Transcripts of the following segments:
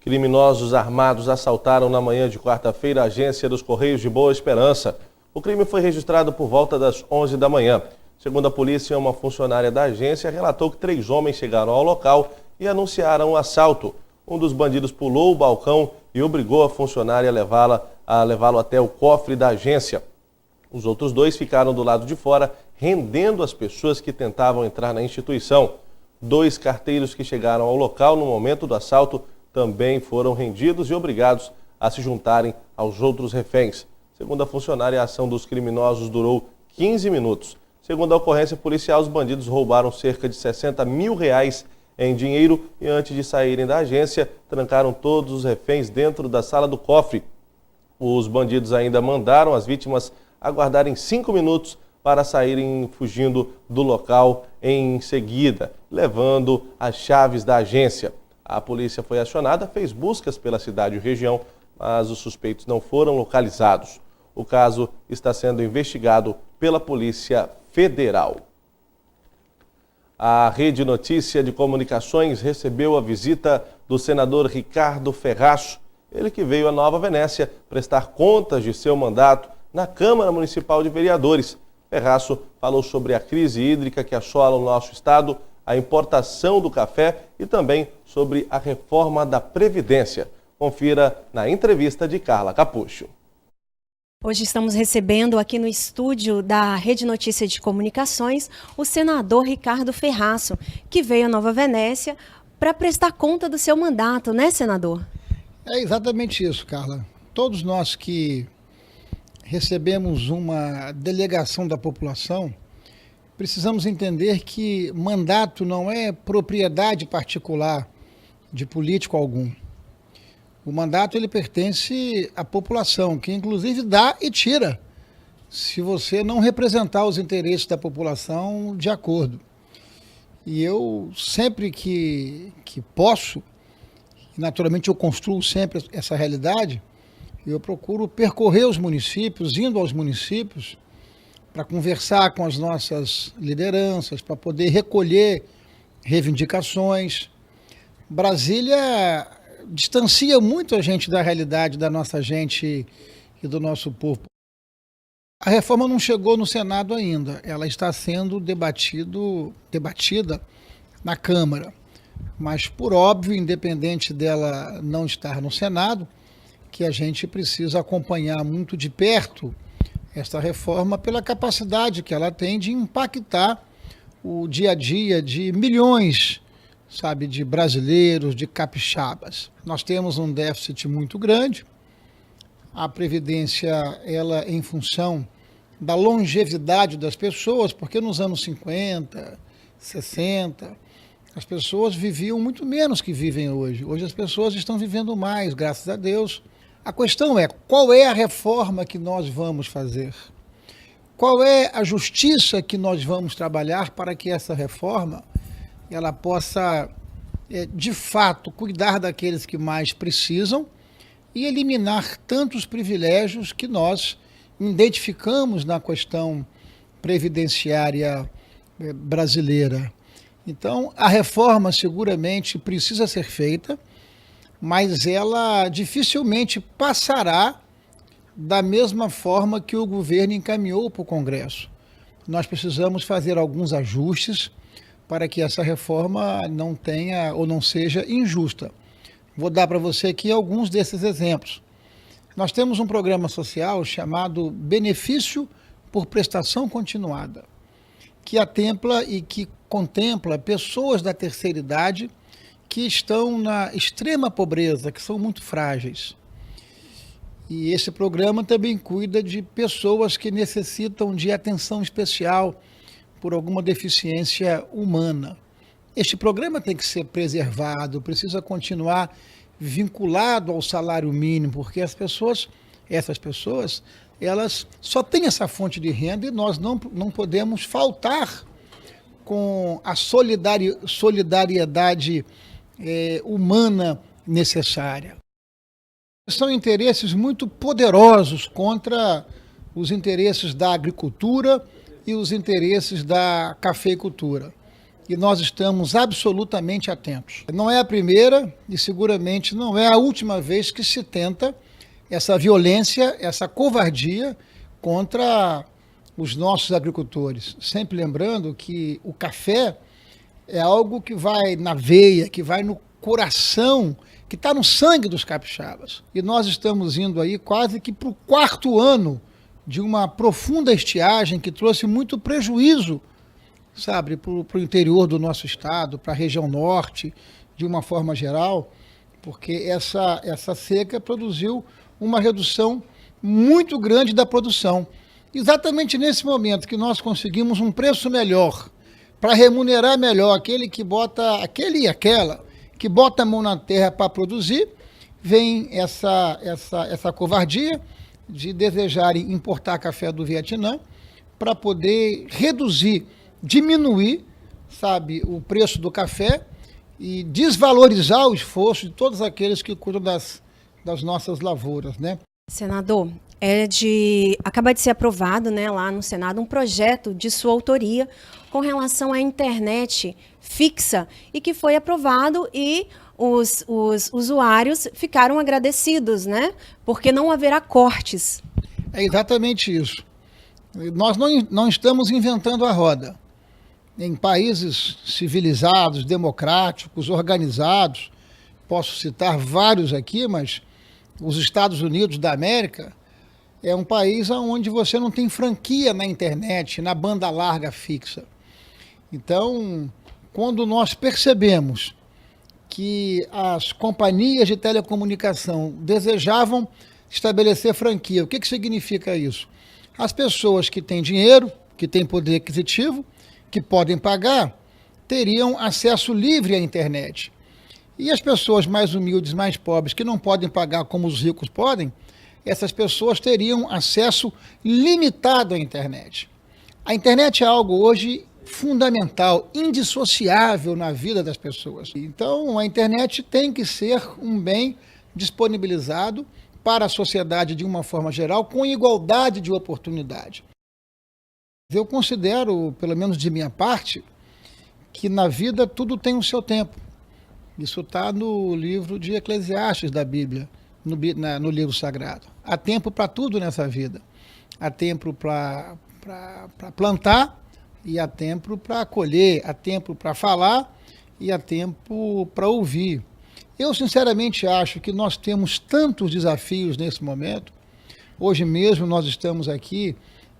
Criminosos armados assaltaram na manhã de quarta-feira a agência dos Correios de Boa Esperança. O crime foi registrado por volta das 11 da manhã. Segundo a polícia, uma funcionária da agência relatou que 3 homens chegaram ao local e anunciaram o assalto. Um dos bandidos pulou o balcão e obrigou a funcionária a levá-lo até o cofre da agência. Os outros 2 ficaram do lado de fora, rendendo as pessoas que tentavam entrar na instituição. 2 carteiros que chegaram ao local no momento do assalto também foram rendidos e obrigados a se juntarem aos outros reféns. Segundo a funcionária, a ação dos criminosos durou 15 minutos. Segundo a ocorrência policial, os bandidos roubaram cerca de R$60 mil em dinheiro e, antes de saírem da agência, trancaram todos os reféns dentro da sala do cofre. Os bandidos ainda mandaram as vítimas aguardarem 5 minutos para saírem fugindo do local em seguida, levando as chaves da agência. A polícia foi acionada, fez buscas pela cidade e região, mas os suspeitos não foram localizados. O caso está sendo investigado pela Polícia Federal. A Rede Notícia de Comunicações recebeu a visita do senador Ricardo Ferraço, ele que veio a Nova Venécia prestar contas de seu mandato na Câmara Municipal de Vereadores. Ferraço falou sobre a crise hídrica que assola o nosso estado, a importação do café e também sobre a reforma da Previdência. Confira na entrevista de Carla Capucho. Hoje estamos recebendo aqui no estúdio da Rede Notícia de Comunicações o senador Ricardo Ferraço, que veio a Nova Venécia para prestar conta do seu mandato, né, senador? É exatamente isso, Carla. Todos nós que recebemos uma delegação da população, precisamos entender que mandato não é propriedade particular de político algum. O mandato ele pertence à população, que inclusive dá e tira, se você não representar os interesses da população de acordo. E eu sempre que posso, naturalmente eu construo sempre essa realidade, eu procuro percorrer os municípios, indo aos municípios, para conversar com as nossas lideranças, para poder recolher reivindicações. Brasília distancia muito a gente da realidade da nossa gente e do nosso povo. A reforma não chegou no Senado ainda, ela está sendo debatida na Câmara. Mas, por óbvio, independente dela não estar no Senado, que a gente precisa acompanhar muito de perto esta reforma pela capacidade que ela tem de impactar o dia a dia de milhões, de brasileiros, de capixabas. Nós temos um déficit muito grande. A Previdência, ela em função da longevidade das pessoas, porque nos anos 50, 60, as pessoas viviam muito menos que vivem hoje. Hoje as pessoas estão vivendo mais, graças a Deus. A questão é, qual é a reforma que nós vamos fazer? Qual é a justiça que nós vamos trabalhar para que essa reforma ela possa, de fato, cuidar daqueles que mais precisam e eliminar tantos privilégios que nós identificamos na questão previdenciária brasileira. Então, a reforma seguramente precisa ser feita, mas ela dificilmente passará da mesma forma que o governo encaminhou para o Congresso. Nós precisamos fazer alguns ajustes para que essa reforma não tenha ou não seja injusta. Vou dar para você aqui alguns desses exemplos. Nós temos um programa social chamado Benefício por Prestação Continuada, que atempla e que contempla pessoas da terceira idade que estão na extrema pobreza, que são muito frágeis. E esse programa também cuida de pessoas que necessitam de atenção especial por alguma deficiência humana. Este programa tem que ser preservado, precisa continuar vinculado ao salário mínimo, porque essas pessoas, elas só têm essa fonte de renda e nós não podemos faltar com a solidariedade humana necessária. São interesses muito poderosos contra os interesses da agricultura e os interesses da cafeicultura. e nós estamos absolutamente atentos. Não é a primeira e seguramente não é a última vez que se tenta essa violência, essa covardia contra os nossos agricultores. Sempre lembrando que o café é algo que vai na veia, que vai no coração, que está no sangue dos capixabas. E nós estamos indo aí quase que para o 4º ano de uma profunda estiagem que trouxe muito prejuízo, sabe, para o interior do nosso estado, para a região norte, de uma forma geral, porque essa seca produziu uma redução muito grande da produção. Exatamente nesse momento que nós conseguimos um preço melhor, para remunerar melhor aquele que bota, aquele e aquela, que bota a mão na terra para produzir, vem essa covardia de desejarem importar café do Vietnã para poder reduzir, diminuir, sabe, o preço do café e desvalorizar o esforço de todos aqueles que cuidam das nossas lavouras, né? Senador, acaba de ser aprovado, né, lá no Senado um projeto de sua autoria com relação à internet fixa e que foi aprovado e os usuários ficaram agradecidos, né? Porque não haverá cortes. É exatamente isso. Nós não estamos inventando a roda. Em países civilizados, democráticos, organizados, posso citar vários aqui, mas os Estados Unidos da América é um país onde você não tem franquia na internet, na banda larga fixa. Então, quando nós percebemos que as companhias de telecomunicação desejavam estabelecer franquia, o que significa isso? As pessoas que têm dinheiro, que têm poder aquisitivo, que podem pagar, teriam acesso livre à internet. E as pessoas mais humildes, mais pobres, que não podem pagar como os ricos podem, essas pessoas teriam acesso limitado à internet. A internet é algo hoje fundamental, indissociável na vida das pessoas. Então, a internet tem que ser um bem disponibilizado para a sociedade de uma forma geral, com igualdade de oportunidade. Eu considero, pelo menos de minha parte, que na vida tudo tem o seu tempo. Isso está no livro de Eclesiastes da Bíblia, no livro sagrado. Há tempo para tudo nessa vida. Há tempo para plantar e há tempo para colher, há tempo para falar e há tempo para ouvir. Eu sinceramente acho que nós temos tantos desafios nesse momento. Hoje mesmo nós estamos aqui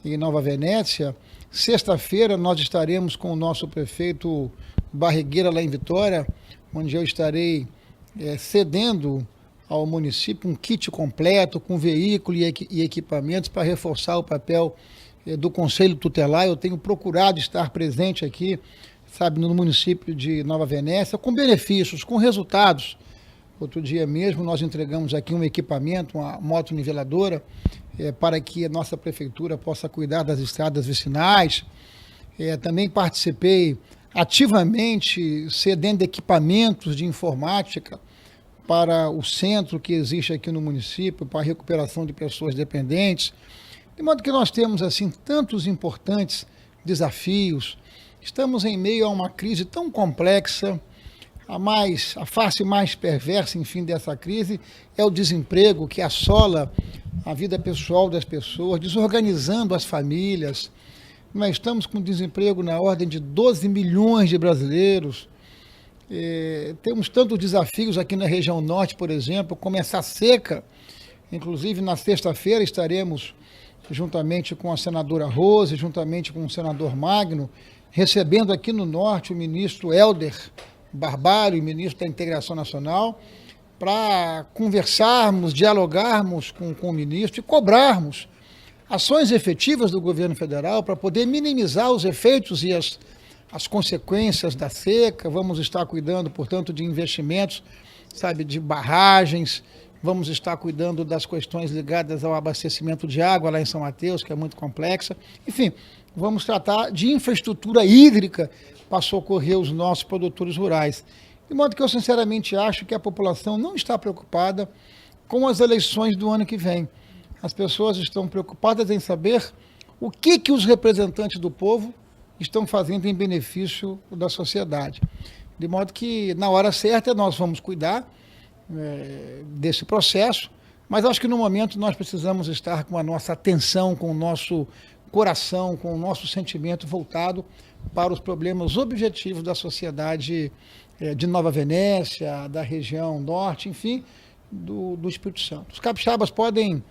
em Nova Venécia. Sexta-feira nós estaremos com o nosso prefeito Barrigueira lá em Vitória, onde eu estarei cedendo ao município um kit completo com veículo e equipamentos para reforçar o papel do Conselho Tutelar. Eu tenho procurado estar presente aqui, sabe, no município de Nova Venécia, com benefícios, com resultados. Outro dia mesmo nós entregamos aqui um equipamento, uma moto niveladora, para que a nossa prefeitura possa cuidar das estradas vicinais. Também participei ativamente cedendo equipamentos de informática para o centro que existe aqui no município, para a recuperação de pessoas dependentes. De modo que nós temos assim tantos importantes desafios. Estamos em meio a uma crise tão complexa. A face mais perversa, enfim, dessa crise é o desemprego que assola a vida pessoal das pessoas, desorganizando as famílias. Nós estamos com desemprego na ordem de 12 milhões de brasileiros. Temos tantos desafios aqui na região norte, por exemplo, como essa seca. Inclusive, na sexta-feira estaremos, juntamente com a senadora Rose, juntamente com o senador Magno, recebendo aqui no norte o ministro Helder Barbalho, ministro da Integração Nacional, para conversarmos, dialogarmos com o ministro e cobrarmos ações efetivas do governo federal para poder minimizar os efeitos e as consequências da seca. Vamos estar cuidando, portanto, de investimentos, sabe, de barragens, vamos estar cuidando das questões ligadas ao abastecimento de água lá em São Mateus, que é muito complexa. Enfim, vamos tratar de infraestrutura hídrica para socorrer os nossos produtores rurais. De modo que eu sinceramente acho que a população não está preocupada com as eleições do ano que vem. As pessoas estão preocupadas em saber o que os representantes do povo estão fazendo em benefício da sociedade. De modo que, na hora certa, nós vamos cuidar desse processo, mas acho que no momento nós precisamos estar com a nossa atenção, com o nosso coração, com o nosso sentimento voltado para os problemas objetivos da sociedade de Nova Venécia, da região norte, enfim, do Espírito Santo. Os capixabas podem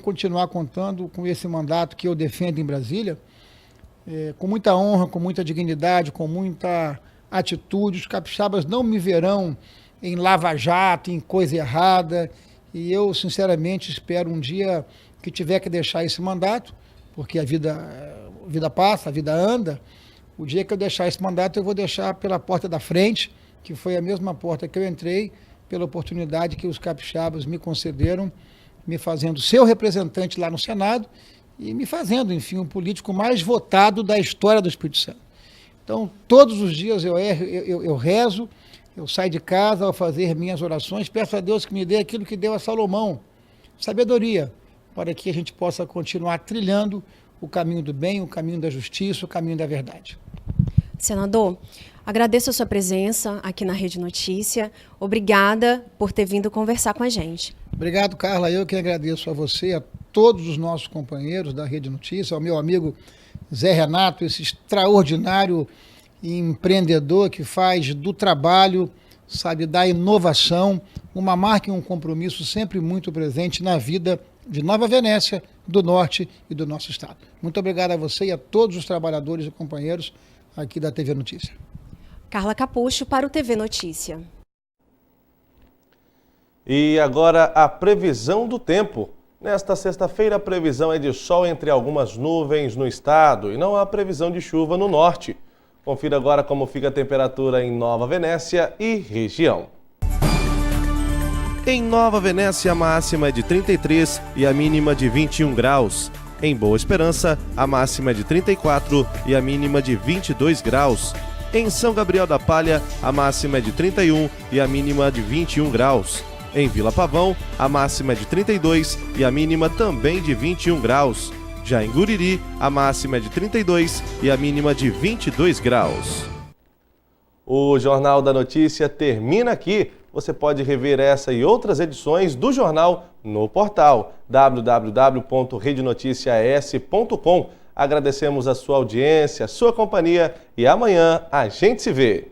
continuar contando com esse mandato que eu defendo em Brasília, com muita honra, com muita dignidade, com muita atitude. Os capixabas não me verão em lava-jato, em coisa errada, e eu, sinceramente, espero um dia que tiver que deixar esse mandato, porque a vida passa, a vida anda. O dia que eu deixar esse mandato, eu vou deixar pela porta da frente, que foi a mesma porta que eu entrei, pela oportunidade que os capixabas me concederam, me fazendo seu representante lá no Senado e me fazendo, enfim, um político mais votado da história do Espírito Santo. Então, todos os dias eu rezo, eu saio de casa ao fazer minhas orações, peço a Deus que me dê aquilo que deu a Salomão, sabedoria, para que a gente possa continuar trilhando o caminho do bem, o caminho da justiça, o caminho da verdade. Senador, agradeço a sua presença aqui na Rede Notícia. Obrigada por ter vindo conversar com a gente. Obrigado, Carla. Eu que agradeço a você, a todos os nossos companheiros da Rede Notícia, ao meu amigo Zé Renato, esse extraordinário empreendedor que faz do trabalho, sabe, da inovação, uma marca e um compromisso sempre muito presente na vida de Nova Venécia, do Norte e do nosso estado. Muito obrigado a você e a todos os trabalhadores e companheiros aqui da TV Notícia. Carla Capucho para o TV Notícia. E agora a previsão do tempo. Nesta sexta-feira a previsão é de sol entre algumas nuvens no estado e não há previsão de chuva no norte. Confira agora como fica a temperatura em Nova Venécia e região. Em Nova Venécia, a máxima é de 33 e a mínima de 21 graus. Em Boa Esperança, a máxima é de 34 e a mínima de 22 graus. Em São Gabriel da Palha, a máxima é de 31 e a mínima de 21 graus. Em Vila Pavão, a máxima é de 32 e a mínima também de 21 graus. Já em Guriri, a máxima é de 32 e a mínima de 22 graus. O Jornal da Notícia termina aqui. Você pode rever essa e outras edições do jornal no portal www.redenoticias.com. Agradecemos a sua audiência, a sua companhia e amanhã a gente se vê.